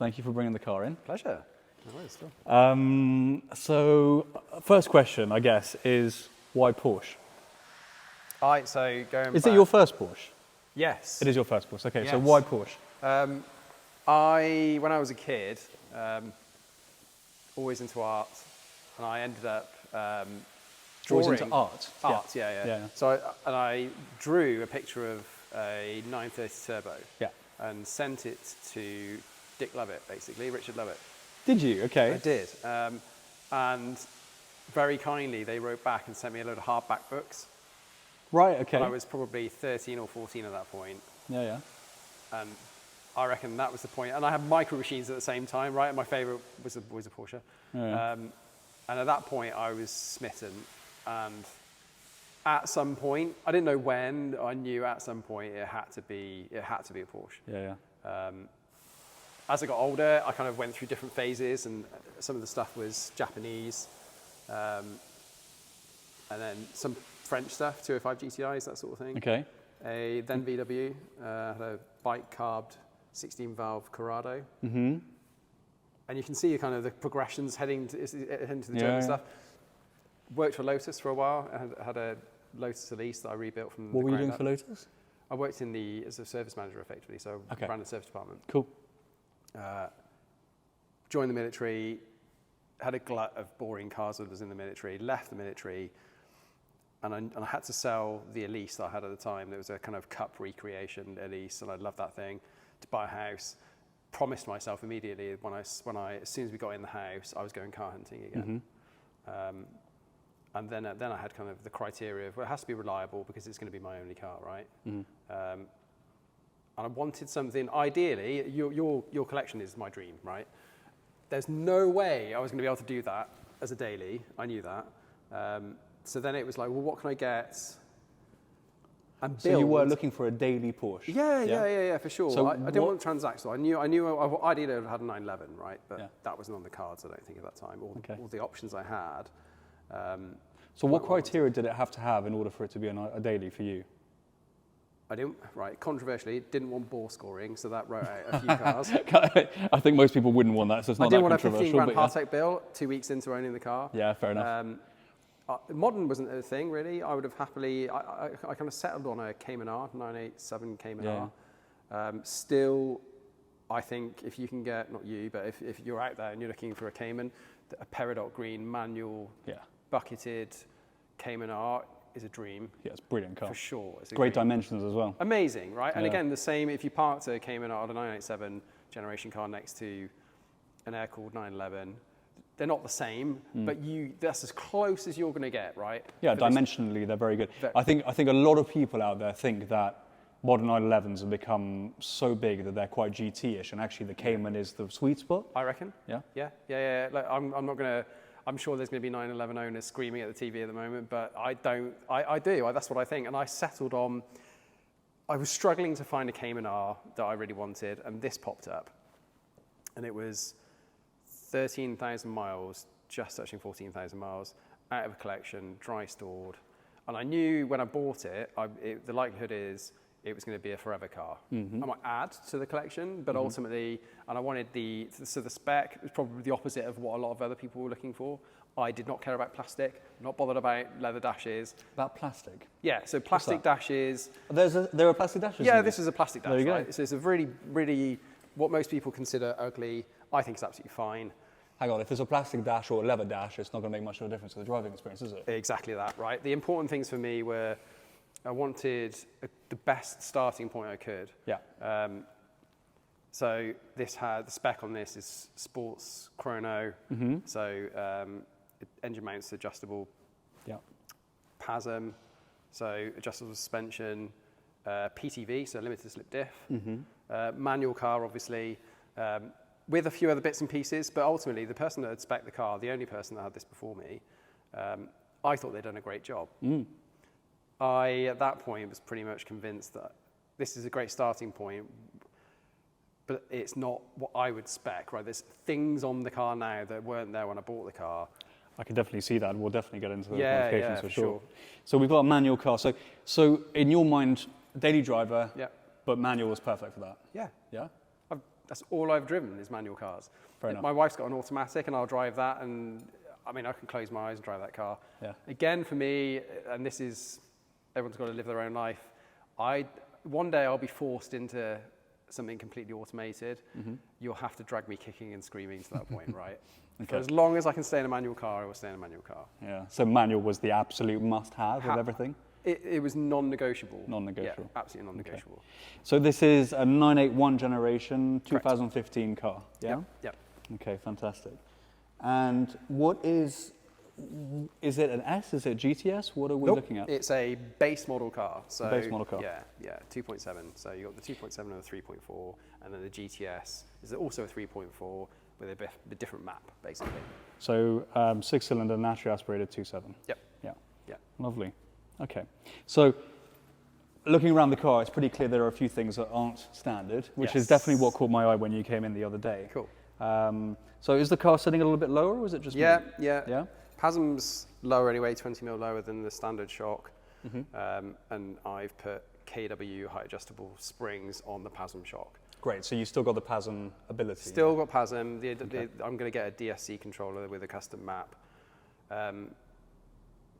Thank you for bringing the car in. Pleasure. No worries, still. So, first question, I guess, is why Porsche? All right, so going Is back, it your first Porsche? Yes. It is your first Porsche. Okay, Yes. so why Porsche? When I was a kid, always into art, and I ended up drawing. Always into art? Art, yeah. So I drew a picture of a 930 Turbo. Yeah. And sent it to Dick Lovett, basically, Richard Lovett. Did you? Okay. I did. And very kindly, they wrote back and sent me a load of hardback books. Right, okay. And I was probably 13 or 14 at that point. Yeah. And I reckon that was the point. And I had micro machines at the same time, right? And my favorite was a Porsche. Yeah. And at that point, I was smitten. And at some point, I didn't know when, I knew at some point it had to be a Porsche. Yeah. As I got older, I kind of went through different phases, and some of the stuff was Japanese, and then some French stuff, 205 GTIs, that sort of thing. Okay. Then VW, had a bike carbed 16 valve Corrado. Mm-hmm. And you can see kind of the progressions heading to the German Yeah. stuff. Worked for Lotus for a while. I had a Lotus Elise that I rebuilt from What the were you ground doing up. for Lotus? I worked as a service manager, effectively, so Okay. ran the service department. Cool. Joined the military, had a glut of boring cars when I was in the military, left the military, and I had to sell the Elise that I had at the time. There was a kind of cup recreation Elise, and I loved that thing, to buy a house. Promised myself immediately as soon as we got in the house, I was going car hunting again. Mm-hmm. And then I had kind of the criteria of, well, it has to be reliable because it's going to be my only car, right? Mm-hmm. And I wanted something, ideally, your collection is my dream, right? There's no way I was going to be able to do that as a daily. I knew that. So then it was like, well, what can I get? And So you were looking for a daily Porsche? Yeah, for sure. So I didn't want transactional. I knew ideally I had a 911, right? But that wasn't on the cards, I don't think, at that time. All the options I had. So what criteria did it have to have in order for it to be a daily for you? Controversially, didn't want bore scoring, so that wrote out a few cars. I think most people wouldn't want that, so it's not I didn't that want a 15 grand controversial. Partech bill 2 weeks into owning the car. Yeah, fair enough. Modern wasn't a thing, really. I would have happily, I kind of settled on a Cayman R, 987 Cayman R. Still, I think if you can get, not you, but if you're out there and you're looking for a Cayman, a peridot green, manual, bucketed Cayman R is a dream. Yeah, it's a brilliant car. For sure. It's great dimensions as well. Amazing, right? And again, the same, if you parked a Cayman R, a 987 generation car next to an air-cooled 911, they're not the same, but that's as close as you're going to get, right? Yeah, dimensionally, they're very good. I think a lot of people out there think that modern 911s have become so big that they're quite GT-ish, and actually the Cayman is the sweet spot. I reckon. Yeah. Like, I'm not going to. I'm sure there's going to be 911 owners screaming at the TV at the moment, but I don't. I do. That's what I think, and I settled on. I was struggling to find a Cayman R that I really wanted, and this popped up, and it was 13,000 miles, just touching 14,000 miles, out of a collection, dry stored. And I knew when I bought it, the likelihood is it was going to be a forever car. Mm-hmm. I might add to the collection, but ultimately, and I wanted the spec was probably the opposite of what a lot of other people were looking for. I did not care about plastic, not bothered about leather dashes. About plastic? Yeah, so plastic dashes. There are plastic dashes? Yeah, this is a plastic dash, right? Go. So it's a really, really, what most people consider ugly, I think it's absolutely fine. Hang on, if it's a plastic dash or a leather dash, it's not going to make much of a difference to the driving experience, is it? Exactly that, right? The important things for me were I wanted the best starting point I could. Yeah. So this had, the spec on this is sports chrono. Mm-hmm. So engine mounts adjustable. Yeah. PASM, so adjustable suspension. PTV, so limited slip diff. Mm-hmm. Manual car, obviously. With a few other bits and pieces, but ultimately the person that had spec'd the car, the only person that had this before me, I thought they'd done a great job. I, at that point, was pretty much convinced that this is a great starting point, but it's not what I would spec, right? There's things on the car now that weren't there when I bought the car. I can definitely see that. We'll definitely get into the qualifications for sure. sure. So we've got a manual car. So in your mind, daily driver, but manual was perfect for that? Yeah. Yeah? that's all I've driven is manual cars. Fair enough. My wife's got an automatic, and I'll drive that, and I mean, I can close my eyes and drive that car. Yeah. Again, for me, and this is, everyone's got to live their own life. One day I'll be forced into something completely automated. You'll have to drag me kicking and screaming to that point, right? Okay. For as long as I can stay in a manual car, I will stay in a manual car. Yeah. So manual was the absolute must-have of everything? It was non-negotiable. Non-negotiable. Yeah, absolutely non-negotiable. Okay. So this is a 981 generation, 2015 car, yeah? Yep. Okay, fantastic. And what is it an S? Is it GTS? What are we looking at? It's a base model car. So base model car. Yeah, 2.7. So you've got the 2.7 and the 3.4, and then the GTS is also a 3.4 with a different map, basically. So 6-cylinder, naturally aspirated 2.7. Yep. Yeah. Yeah. Lovely. Okay. So looking around the car, it's pretty clear there are a few things that aren't standard, which is definitely what caught my eye when you came in the other day. Cool. So is the car sitting a little bit lower, or is it just me? Yeah. PASM's lower anyway, 20 mil lower than the standard shock. And I've put KW height adjustable springs on the PASM shock. Great, so you still got the PASM ability? Still got PASM. I'm going to get a DSC controller with a custom map.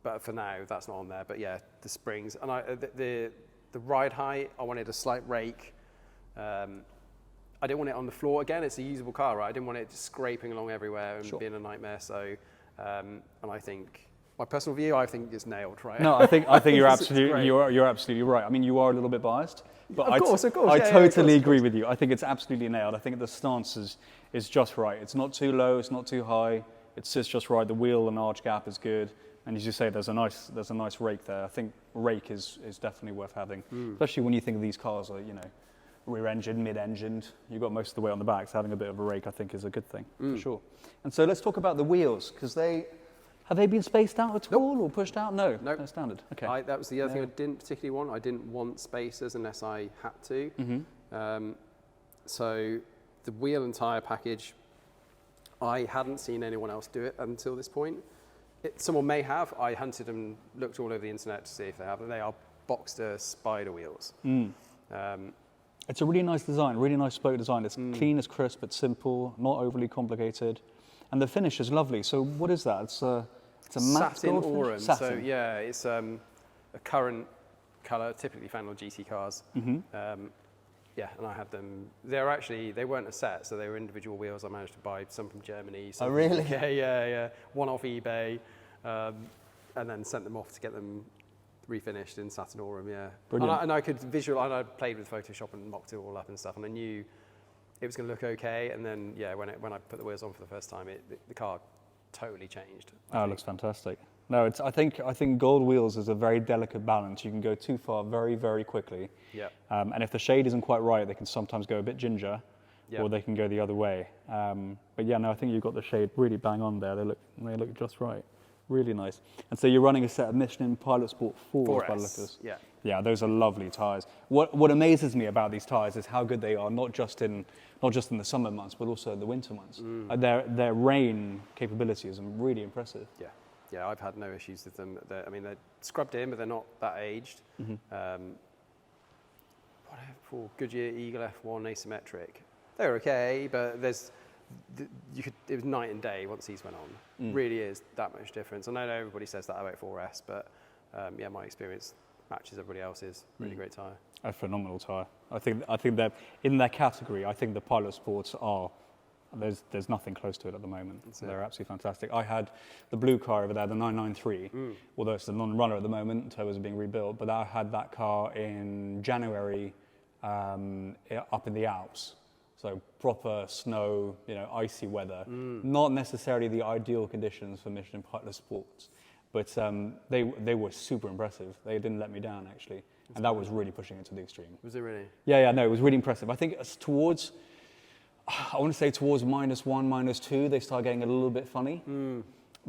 But for now, that's not on there. But yeah, the springs. And the ride height, I wanted a slight rake. I didn't want it on the floor. Again, it's a usable car, right? I didn't want it just scraping along everywhere and being a nightmare. So, and I think, my personal view, I think it's nailed, right? No, I think you're absolutely right. I mean, you are a little bit biased, but of course. I totally agree with you. I think it's absolutely nailed. I think the stance is just right. It's not too low, it's not too high. It sits just right. The wheel and arch gap is good. And as you say, there's a nice rake there. I think rake is definitely worth having, especially when you think of these cars are, rear-engined, mid-engined. You've got most of the way on the back, so having a bit of a rake, I think, is a good thing, for sure. And so let's talk about the wheels, because have they been spaced out at all or pushed out? No, they're standard. Okay. That was the other thing I didn't particularly want. I didn't want spacers unless I had to. So the wheel and tyre package, I hadn't seen anyone else do it until this point. Someone may have. I hunted and looked all over the internet to see if they have, and they are Boxster spider wheels. It's a really nice design, really nice spoke design. It's clean, it's crisp, it's simple, not overly complicated. And the finish is lovely. So what is that? It's a matte satin gold aurum. Satin. So yeah, it's a current colour, typically found on GT cars. Yeah, and I had them. They weren't a set, so they were individual wheels. I managed to buy some from Germany. Oh, really? Yeah. One off eBay, and then sent them off to get them refinished in satin aurum. Yeah, brilliant. And I could visualize. I played with Photoshop and mocked it all up and stuff, and I knew it was going to look okay. And then when I put the wheels on for the first time, the car totally changed. It looks fantastic. No, I think gold wheels is a very delicate balance. You can go too far very, very quickly. Yeah. And if the shade isn't quite right, they can sometimes go a bit ginger, or they can go the other way. But yeah, no, I think you've got the shade really bang on there. They look just right. Really nice. And so you're running a set of Michelin Pilot Sport 4s by the look of this. Yeah. Yeah, those are lovely tyres. What amazes me about these tyres is how good they are, not just in the summer months, but also in the winter months. Their rain capability is really impressive. Yeah, I've had no issues with them. They're scrubbed in, but they're not that aged. What I have for Goodyear Eagle F1 asymmetric, they're okay, but it was night and day once these went on. Really is that much difference. And I know everybody says that about 4S, but my experience matches everybody else's. Really great tyre. A phenomenal tyre. I think that in their category, I think the Pilot Sports are. There's nothing close to it at the moment. So they're absolutely fantastic. I had the blue car over there, the 993, although it's a non-runner at the moment, so it was being rebuilt. But I had that car in January up in the Alps. So proper snow, icy weather. Not necessarily the ideal conditions for Michelin Pilot Sports, but they were super impressive. They didn't let me down, actually. And that was really pushing it to the extreme. Was it really? Yeah, no, it was really impressive. I think towards -1, -2, they start getting a little bit funny.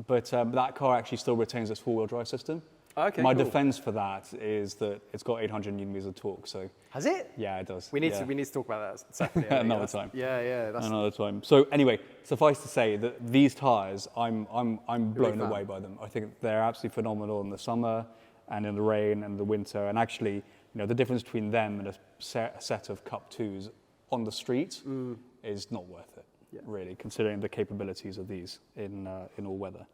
But that car actually still retains its four-wheel drive system. Okay, My cool. defense for that is that it's got 800 newton meters of torque. So has it? Yeah, it does. We need to talk about that separately. Another time. Yeah. That's another time. So anyway, suffice to say that these tyres, I'm blown away by them. I think they're absolutely phenomenal in the summer and in the rain and the winter. And actually, the difference between them and a set of Cup 2s on the street is not worth it, Yeah. really, considering the capabilities of these in all weather.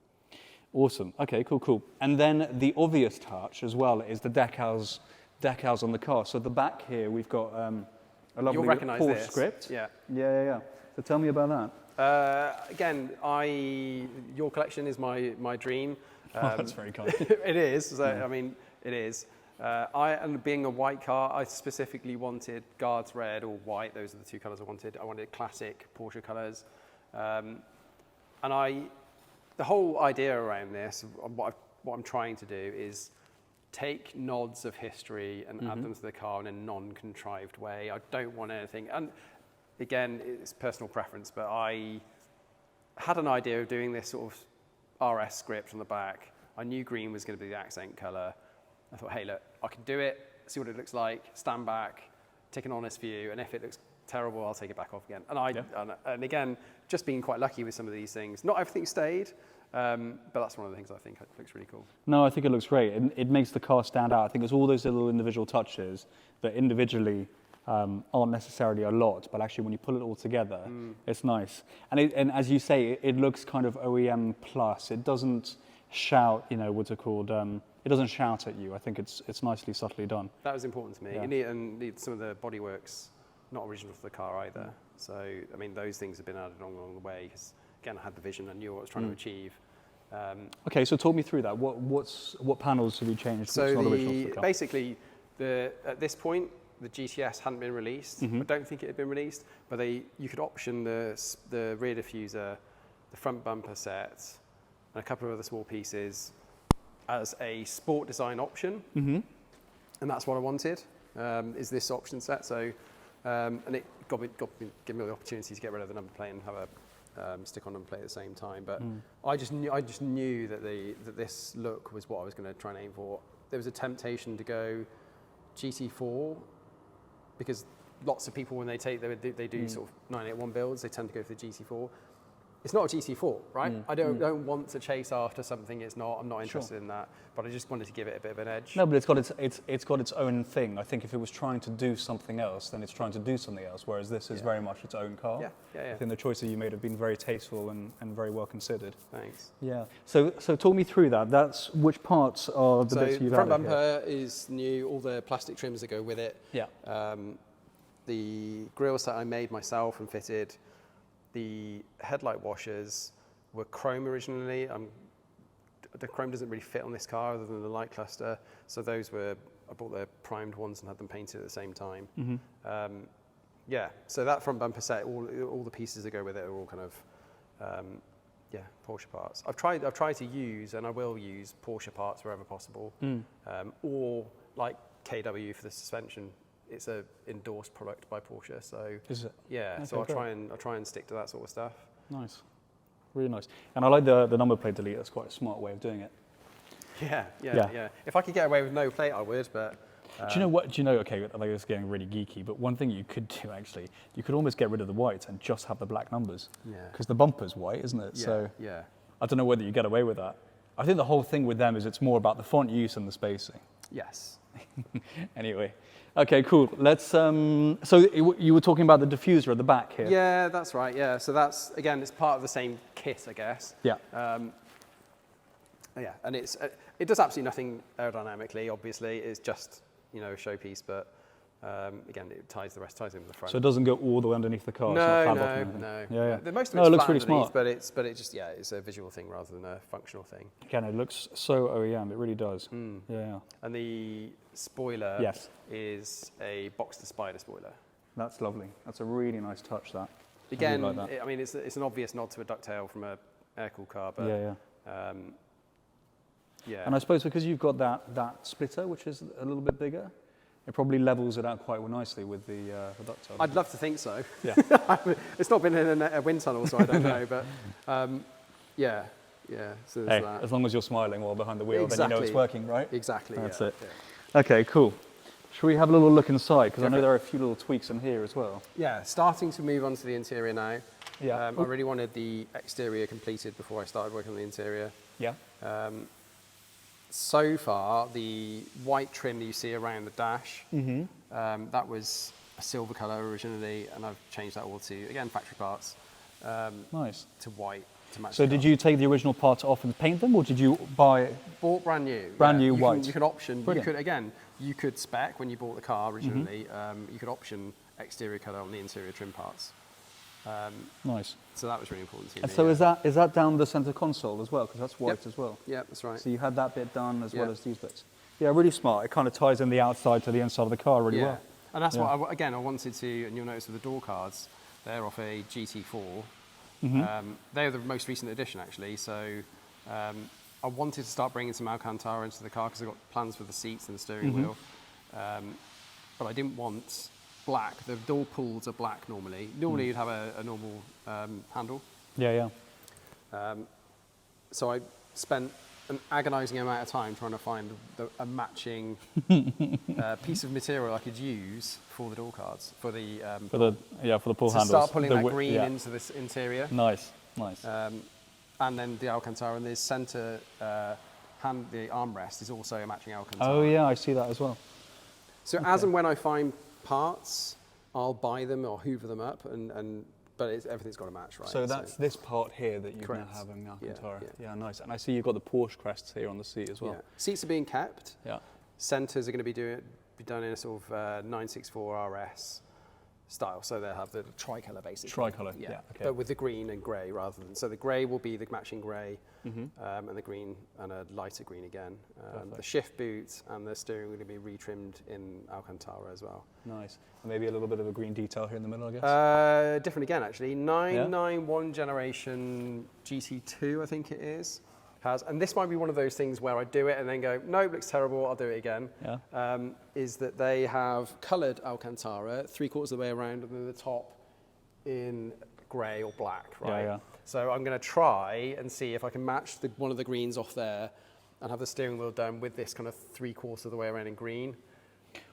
Awesome. Okay, cool. And then the obvious touch as well is the decals on the car. So at the back here, we've got a lovely You'll recognise Porsche this. script. Yeah. Yeah. So tell me about that. Again, your collection is my dream. That's very kind. It is. So, I mean, it is. And being a white car, I specifically wanted Guards red or white. Those are the two colours I wanted. I wanted classic Porsche colours. The whole idea around this, what I'm trying to do is take nods of history and add them to the car in a non-contrived way. I don't want anything. And again, it's personal preference, but I had an idea of doing this sort of RS script on the back. I knew green was going to be the accent colour. I thought, hey, look, I can do it, see what it looks like, stand back, take an honest view, and if it looks terrible, I'll take it back off again. And again, just being quite lucky with some of these things. Not everything stayed, but that's one of the things I think looks really cool. No, I think it looks great. It makes the car stand out. I think it's all those little individual touches that individually aren't necessarily a lot, but actually when you pull it all together, it's nice. And as you say, it looks kind of OEM plus. It doesn't shout, what's it called? It doesn't shout at you. I think it's nicely, subtly done. That was important to me. Yeah. And some of the bodywork's not original to the car either. So, I mean, those things have been added along the way. Because, again, I had the vision. I knew what I was trying to achieve. Okay, so talk me through that. What panels have you changed? So What's not original to the car? basically, at this point, the GTS hadn't been released. I don't think it had been released, but you could option the rear diffuser, the front bumper set, and a couple of other small pieces as a sport design option. And that's what I wanted, is this option set. So, and it gave me the opportunity to get rid of the number plate and have a stick-on number plate at the same time. But I just knew that this look was what I was going to try and aim for. There was a temptation to go GT4 because lots of people when they do sort of 981 builds, they tend to go for the GT4. It's not a GT4, right? I don't want to chase after something it's not. I'm not interested in that. But I just wanted to give it a bit of an edge. No, but it's got its own thing. I think if it was trying to do something else, then it's trying to do something else. Whereas this is very much its own car. Yeah. I think the choices you made have been very tasteful and very well considered. Thanks. Yeah. So talk me through that. That's which parts are the bits you've front added bumper is new. All the plastic trims that go with it. Yeah. The grille set I made myself and fitted. The headlight washers were chrome originally. The chrome doesn't really fit on this car other than the light cluster. So I bought the primed ones and had them painted at the same time. So that front bumper set, all the pieces that go with it are all kind of, Porsche parts. I've tried to use, and I will use, Porsche parts wherever possible. Or like KW for the suspension. It's a endorsed product by Porsche, so is it? Yeah. Okay, so I'll try and stick to that sort of stuff. Nice, really nice. And I like the number plate delete. That's quite a smart way of doing it. Yeah. If I could get away with no plate, I would. But do you know what? Okay, I think it's getting really geeky, but one thing you could do actually, you could almost get rid of the whites and just have the black numbers. Yeah. Because the bumper's white, isn't it? Yeah. So yeah. I don't know whether you get away with that. I think the whole thing with them is it's more about the font use and the spacing. Yes. Anyway. Okay, cool. Let's. So you were talking about the diffuser at the back here. Yeah, that's right. Yeah, so that's again, it's part of the same kit, I guess. Yeah. And it does absolutely nothing aerodynamically. Obviously, it's just a showpiece, but again, it ties in with the front. So it doesn't go all the way underneath the car. No. Yeah. The most of it it's looks flat really underneath, smart. but it just it's a visual thing rather than a functional thing. Again, it looks so OEM. It really does. Yeah. And the spoiler is a Boxster Spider spoiler. That's lovely. That's a really nice touch. That. Again, I like that. I mean, it's an obvious nod to a ducktail from a air-cooled car, but And I suppose because you've got that splitter, which is a little bit bigger, it probably levels it out quite nicely with the ductile. I'd love to think so. Yeah. It's not been in a wind tunnel, so I don't know, but yeah. So there's that. As long as you're smiling while behind the wheel, then you know it's working, right? Exactly. That's yeah. it. Yeah. Okay, cool. Should we have a little look inside? Because I know there are a few little tweaks in here as well. Yeah, starting to move on to the interior now. Yeah. I really wanted the exterior completed before I started working on the interior. Yeah. So far, the white trim that you see around the dash, that was a silver colour originally, and I've changed that all to, again, factory parts, Nice. to white to match So the did car. you take the original parts off and paint them, or did you buy? Bought brand new. Brand new you white. You could option. Brilliant. You could spec when you bought the car originally. You could option exterior colour on the interior trim parts. Nice. So that was really important to me. And so is that down the center console as well? Because that's white Yep. as well. Yeah, that's right. So you had that bit done as well Yeah. as these bits. Yeah, really smart. It kind of ties in the outside to the inside of the car really well. And that's Yeah. what, I wanted to, and you'll notice with the door cards, they're off a GT4. They're the most recent edition, actually. So I wanted to start bringing some Alcantara into the car because I've got plans for the seats and the steering wheel. But I didn't want black. The door pulls are black normally. Normally you'd have a normal handle. Yeah. So I spent an agonising amount of time trying to find a matching piece of material I could use for the door cards, for the pull to handles. start pulling The that wi- green yeah. into this interior. Nice. And then the Alcantara and the centre the armrest is also a matching Alcantara. Oh yeah, I see that as well. So as and when I find parts, I'll buy them or hoover them up, but everything's got to match, right? So that's this part here that you now Correct. have in Yeah, Alcantara. yeah. Yeah, nice. And I see you've got the Porsche crests here on the seat as well. Yeah. Seats are being kept. Yeah. Centres are going to be done in a sort of 964 RS style, so they'll have the tricolour basically. Tricolour, yeah, okay. But with the green and grey rather than, so the grey will be the matching grey, and the green and a lighter green again. The shift boot and the steering will be retrimmed in Alcantara as well. Nice. And maybe a little bit of a green detail here in the middle, I guess. Different again actually, 991 generation GT2 I think it is. And this might be one of those things where I do it and then go, nope, looks terrible, I'll do it again. Yeah. Is that they have coloured Alcantara 3/4 of the way around and then the top in grey or black, right? Yeah. So I'm going to try and see if I can match one of the greens off there and have the steering wheel done with this kind of 3/4 of the way around in green.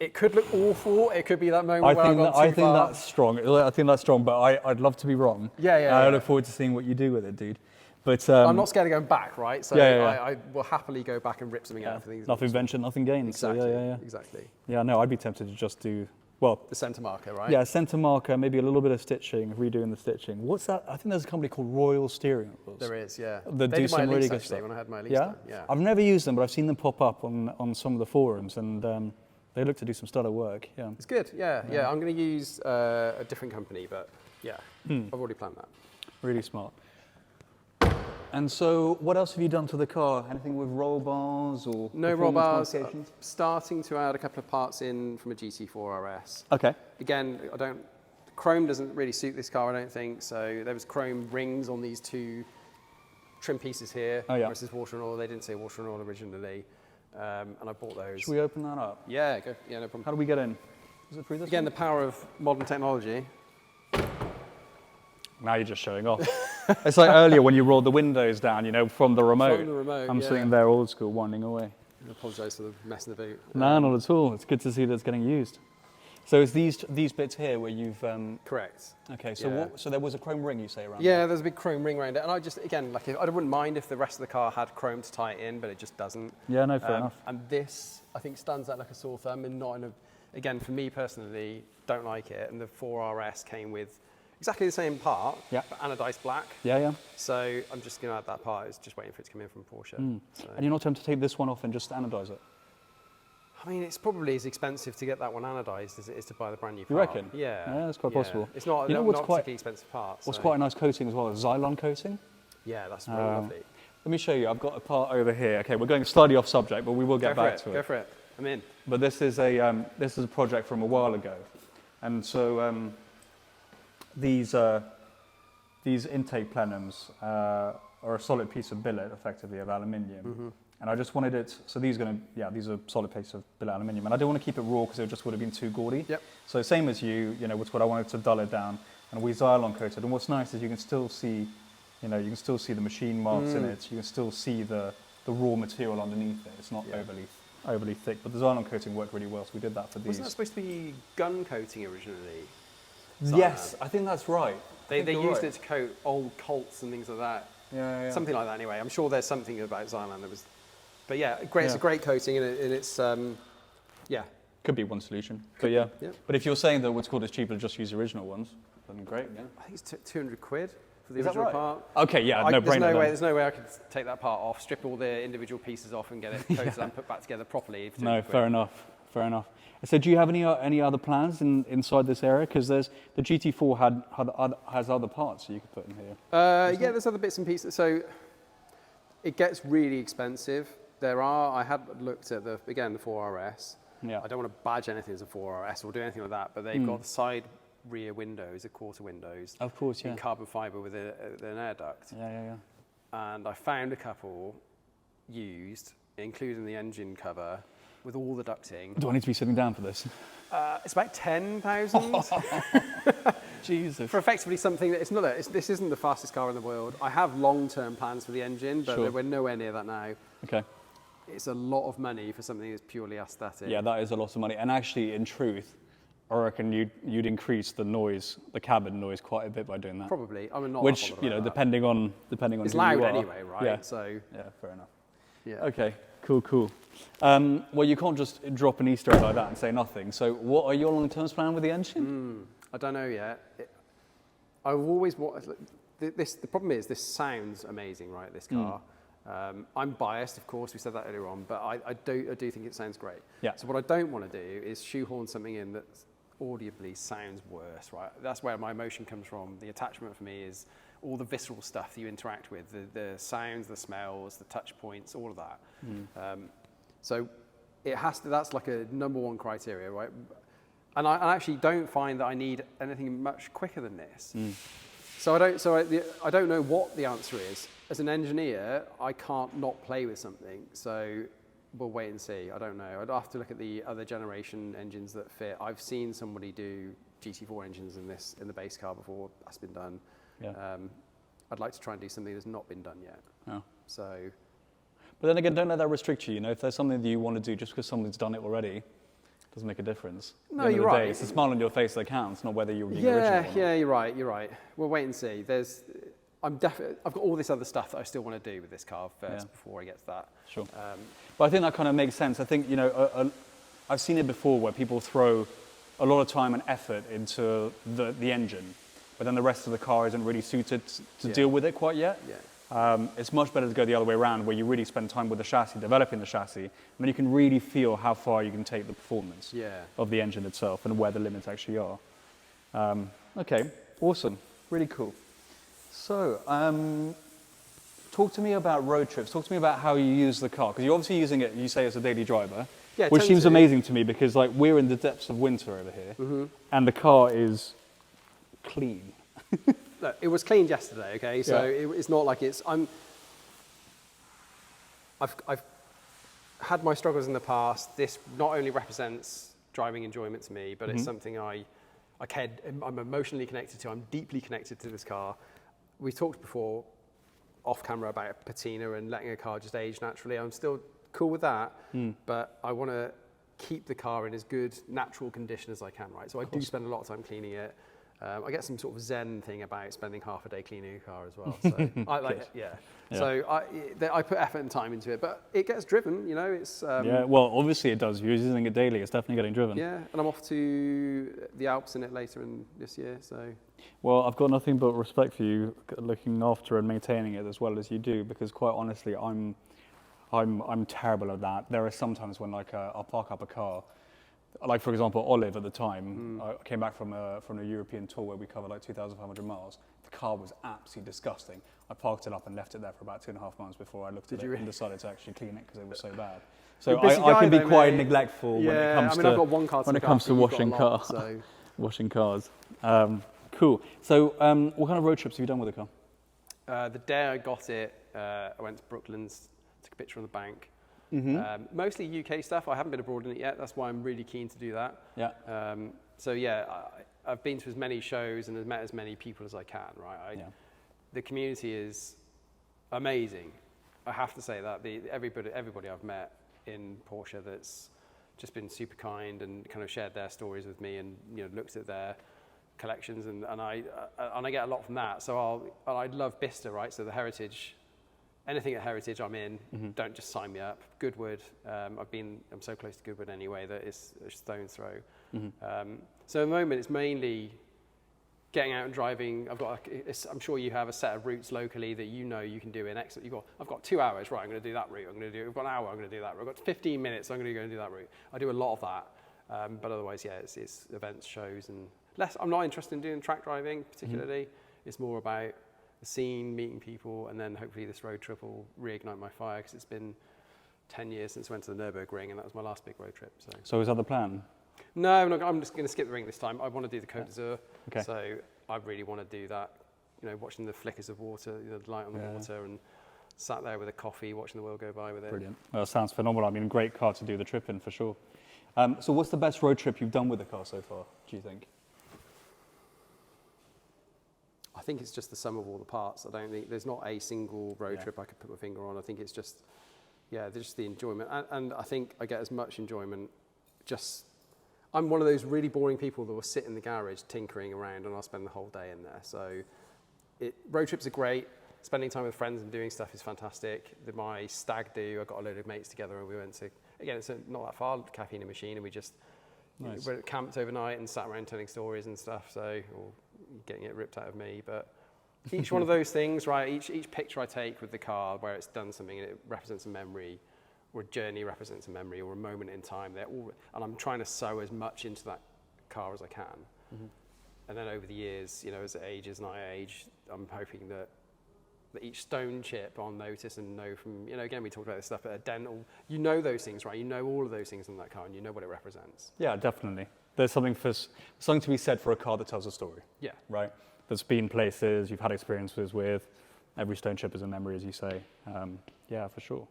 It could look awful. It could be that moment where I've gone too I think far. that's strong. I think that's strong, but I'd love to be wrong. I look forward to seeing what you do with it, dude. But I'm not scared of going back, right? So Yeah. I will happily go back and rip something out. Nothing ventured, nothing gained. Exactly. So yeah. Exactly. Yeah, no, I'd be tempted to just do, well, The centre marker, right? yeah, centre marker, maybe a little bit of stitching, redoing the stitching. What's that? I think there's a company called Royal Steering Wheels. There is, yeah. That They do did my some really Elise, good actually, stuff. when I had my Elise Yeah? done. Yeah. I've never used them, but I've seen them pop up on some of the forums, and they look to do some stellar work. Yeah. It's good, yeah. I'm going to use a different company, but yeah, I've already planned that. Really smart. And so, what else have you done to the car? Anything with roll bars or No roll performance bars. modifications? Starting to add a couple of parts in from a GT4 RS. Okay. Again, chrome doesn't really suit this car, I don't think. So there was chrome rings on these two trim pieces here. Oh, yeah. Versus water and oil. They didn't say water and oil originally, and I bought those. Should we open that up? Yeah, go. Yeah, no problem. How do we get in? Is it through this Again, one? the power of modern technology. Now you're just showing off. It's like earlier when you rolled the windows down, from the remote. From the remote, I'm yeah. sitting there old school, winding away. I apologise for the mess in the boot. No, not at all. It's good to see that it's getting used. So it's these bits here where you've... Correct. Okay, so Yeah. so there was a chrome ring, you say, around Yeah, there's a big chrome ring around it, and I just, again, I wouldn't mind if the rest of the car had chrome to tie it in, but it just doesn't. Yeah, no, fair enough. And this, I think, stands out like a sore thumb, and not in a. Again, for me personally, don't like it. And the 4RS came with exactly the same part, Yeah. but anodized black. Yeah. So I'm just going to add that part. It's just waiting for it to come in from Porsche. So. And you're not tempted to take this one off and just anodize it? I mean, it's probably as expensive to get that one anodized as it is to buy the brand new part. You reckon? Yeah. Yeah, that's quite possible. It's not, You know not, what's not quite- particularly expensive part. What's so- quite a nice coating as well, is Xylon coating. Yeah, that's really lovely. Let me show you. I've got a part over here. Okay, we're going slightly off subject, but we will get back to it. Go for it. I'm in. But this is a project from a while ago, and so these intake plenums are a solid piece of billet, effectively, of aluminium. And I just wanted it. So these are a solid piece of billet aluminium, and I don't want to keep it raw because it just would have been too gaudy. Yep. So same as what's what I wanted to dull it down, and we Xylon coated. And what's nice is you can still see, the machine marks in it. You can still see the raw material underneath it. It's not overly thick, but the Xylon coating worked really well, so we did that for these. Wasn't that supposed to be gun coating originally? Yes, I think that's right. They used it to coat old Colts and things like that. Yeah. Something like that anyway. I'm sure there's something about Xylon that was... But yeah, great. It's a great coating and it's... Could be one solution. But yeah. Yep. But if you're saying that what's called is cheaper to just use the original ones, then great. Yeah. I think it's 200 quid for the Is that original right? part. Okay. Yeah. No brainer. There's no way I could take that part off, strip all the individual pieces off, and get it coated and put back together properly. For 200 No. quid. Fair enough. Fair enough. So do you have any other plans inside this area? Because there's the GT4 has other parts that you could put in here. Yeah, there's other bits and pieces. So it gets really expensive. I had looked at the 4RS. Yeah. I don't want to badge anything as a 4RS or do anything like that, but they've got the side rear windows, the quarter windows. Of course, yeah. In carbon fibre with an air duct. Yeah. And I found a couple used, including the engine cover, with all the ducting. Do I need to be sitting down for this? It's about 10,000. Jesus. For effectively something that this isn't the fastest car in the world. I have long-term plans for the engine, but we're nowhere near that now. Okay. It's a lot of money for something that's purely aesthetic. Yeah, that is a lot of money. And actually, in truth, I reckon you'd increase the noise, the cabin noise, quite a bit by doing that. Probably. I'm not. Which that. depending on it's who loud you are. anyway, right? Yeah. So. Yeah, fair enough. Yeah. Okay. Cool. Well, you can't just drop an Easter egg like that and say nothing. So, what are your long-term plans with the engine? I don't know yet. I've always the problem is this sounds amazing, right? This car. I'm biased, of course. We said that earlier on, but I do think it sounds great. Yeah. So what I don't want to do is shoehorn something in that audibly sounds worse, right? That's where my emotion comes from. The attachment for me is all the visceral stuff that you interact with, the sounds, the smells, the touch points, all of that. So it has to. That's like a number one criteria, right? And I actually don't find that I need anything much quicker than this. So I don't know what the answer is. As an engineer, I can't not play with something. So we'll wait and see. I don't know. I'd have to look at the other generation engines that fit. I've seen somebody do GT4 engines in the base car before. That's been done. Yeah. I'd like to try and do something that's not been done yet. Oh. So. But then again, don't let that restrict you. If there's something that you want to do just because someone's done it already, doesn't make a difference. No, At the end you're of the right. day, it's the smile on your face that counts, not whether you're the original. Yeah, you're right. We'll wait and see. I've got all this other stuff that I still want to do with this car first before I get to that. Sure. But I think that kind of makes sense. I think, I've seen it before where people throw a lot of time and effort into the engine, but then the rest of the car isn't really suited to deal with it quite yet. Yeah. It's much better to go the other way around, where you really spend time with the chassis, developing the chassis, and then you can really feel how far you can take the performance of the engine itself and where the limits actually are. Okay, awesome, really cool. So, talk to me about road trips. Talk to me about how you use the car, because you're obviously using it, you say, as a daily driver, which seems amazing to me, because we're in the depths of winter over here, and the car is clean. Look, it was cleaned yesterday, okay? So it's not like I've had my struggles in the past. This not only represents driving enjoyment to me, but it's something I'm emotionally connected to. I'm deeply connected to this car. We talked before off camera about patina and letting a car just age naturally. I'm still cool with that, but I want to keep the car in as good natural condition as I can, right? So I do spend a lot of time cleaning it. I get some sort of zen thing about spending half a day cleaning a car as well. So I like it, yeah. So I put effort and time into it, but it gets driven, it's... well, obviously it does. You're using it daily. It's definitely getting driven. Yeah, and I'm off to the Alps in it later in this year, so... Well, I've got nothing but respect for you looking after and maintaining it as well as you do, because quite honestly, I'm terrible at that. There are some times when I'll park up a car. Like, for example, Olive at the time, I came back from a European tour where we covered 2,500 miles. The car was absolutely disgusting. I parked it up and left it there for about 2.5 months before I looked at it and decided to actually clean it because it was so bad. So I can be quite neglectful when it comes I've got one car to washing cars. So. Washing cars. Cool. So what kind of road trips have you done with the car? The day I got it, I went to Brooklands, took a picture on the bank. Mostly UK stuff. I haven't been abroad in it yet. That's why I'm really keen to do that. Yeah. I've been to as many shows and met as many people as I can. Right. The community is amazing. I have to say that everybody I've met in Porsche that's just been super kind and kind of shared their stories with me and looked at their collections and I get a lot from that. So I love Bicester, right? So the heritage anything at Heritage I'm in, don't just sign me up. Goodwood, I'm so close to Goodwood anyway that it's a stone's throw. So at the moment it's mainly getting out and driving. I'm sure you have a set of routes locally that you can do in X. I've got 2 hours, right, I'm going to do that route. I've got an hour, I'm going to do that route. I've got 15 minutes, I'm going to go and do that route. I do a lot of that, but otherwise, yeah, it's events, shows, and less. I'm not interested in doing track driving particularly. It's more about the scene, meeting people, and then hopefully this road trip will reignite my fire, because it's been 10 years since I went to the Nürburgring, and that was my last big road trip. So is that the plan? No, I'm just going to skip the ring this time. I want to do the Côte d'Azur. Okay. So I really want to do that, watching the flickers of water, the light on the water, and sat there with a coffee, watching the world go by with it. Brilliant. Well, it sounds phenomenal. I mean, great car to do the trip in, for sure. So what's the best road trip you've done with the car so far, do you think? I think it's just the sum of all the parts. I don't think there's not a single road trip I could put my finger on. I think it's just the enjoyment. And I think I get as much enjoyment I'm one of those really boring people that will sit in the garage tinkering around, and I'll spend the whole day in there. So road trips are great. Spending time with friends and doing stuff is fantastic. My stag do, I got a load of mates together and we went to, again, it's not that far, Caffeine and Machine, and we just we camped overnight and sat around telling stories and stuff, or getting it ripped out of me. But each one of those things, right, each picture I take with the car where it's done something and it represents a memory, or a journey represents a memory, or a moment in time, and I'm trying to sew as much into that car as I can. And then over the years, as it ages and I age, I'm hoping that each stone chip I'll notice and know from, again, we talked about this stuff, but a dent, those things, right? You know all of those things in that car, and you know what it represents. Yeah, definitely. There's something to be said for a car that tells a story. Yeah. Right? That's been places, you've had experiences with. Every stone chip is a memory, as you say. Yeah, for sure.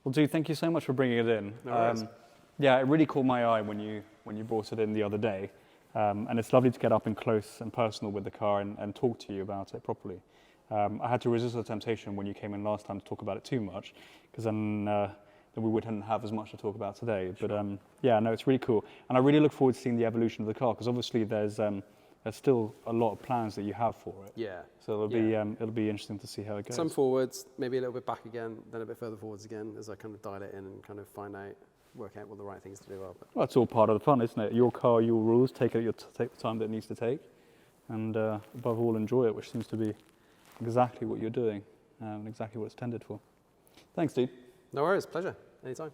Well, dude, thank you so much for bringing it in. No worries. Yeah, it really caught my eye when you brought it in the other day. And it's lovely to get up and close and personal with the car and talk to you about it properly. I had to resist the temptation when you came in last time to talk about it too much, because then we wouldn't have as much to talk about today. Sure. But yeah, no, it's really cool. And I really look forward to seeing the evolution of the car, because obviously there's still a lot of plans that you have for it. Yeah. So it'll be interesting to see how it goes. Some forwards, maybe a little bit back again, then a bit further forwards again, as I kind of dial it in and kind of work out what the right things to do are. But. Well, it's all part of the fun, isn't it? Your car, your rules, take the time that it needs to take, and above all, enjoy it, which seems to be exactly what you're doing, and exactly what it's intended for. Thanks, dude. No worries, pleasure, anytime.